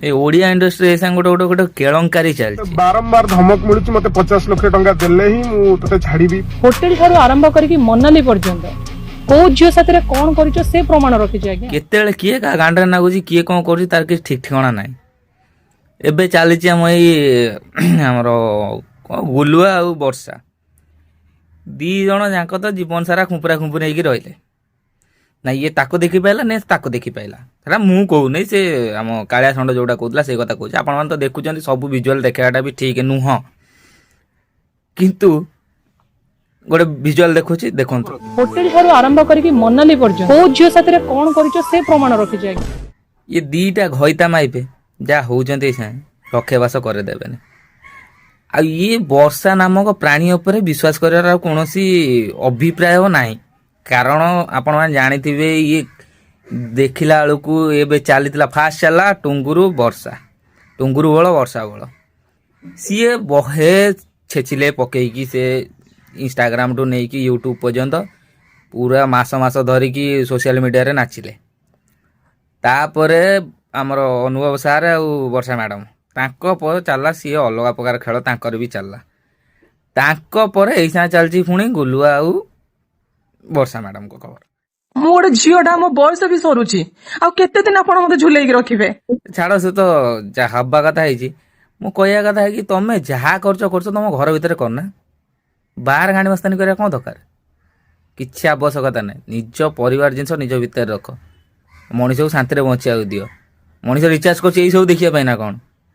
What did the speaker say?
ए Odia industry ऐसा गोटे गोटे गोटे केलंकारी चलती बारंबार धमक मिलुची मते 50 लाख टंका देले ही मु तते छाड़ीबी। होटेल ठारू आरंभ करके मनाली पर्यंत को झियो साथी रे कोन करिचो से प्रमाण रखिछ आज्ञा। केतेले किए का गांडरे नागुची किए कोन करूची तार कि ठीक ठिकाना नाही। एबे चलीची हम हमर गुलुआ आ वर्षा दी जण जाक तो जीवन सारा खुंपुरा खुंपुर होगी रहिले ना ये ताको देखी पाइला ने ताको देखी पाइला सेटा मु कहू नहीं से आम कालिया खंड जोटा कहूला से कथा कहूँ आपण तो देखुं सब विजुअल देखाटा भी ठीक नुह किंतु गोटे विजुअल देखुची देखंतु होटेल ठारू आरंभ करके मनाली पर्यंत को झियो साथी रे कोन करिचो से प्रमाण रखिछ आज्ञा। ये दीटा घईता माइपे जा होउचंती से रखेबास करे देबेने आ ये वर्षा नामक प्राणी उपरे विश्वास करार कौनसी अभिप्राय नाही कारण आपण माने जानिथिबे ये देखिला बेलू एबे चलीला फास्ट चला टुंगुरु बळ वर्षा बळ सीए बहे छेचिले पकेकी से इंस्टाग्राम टू नहीं कि यूट्यूब पर्यंत पूरा मास मास धरिकी सोशल मीडिया रे नाचिले तापरे आमर अनुभव सार आ वर्षा मैडम तांको पर चलला सी अलग प्रकार खेल तांकर भी चलला तांको पर ऐसा चलची पुणी गुलुआ आ वर्षा मैडम को खबर मु गोटे झीटा मो बयस भी सरुची आ केते दिन आपण मते झुलेकी रखिबे छाड़ से तो जहाँ हवा कथा है मु कहया कथा है कि तुम जहाँ कर तुम घर भितर करना बाहर गाड़ी मस्तानी करा कौन दरकार किसी आवश्यकता ना निज परिवार जिनस निज भितर रख मनीष को शांति बचा दियो मनीष रिचार्ज कर सब देखिए ना कौन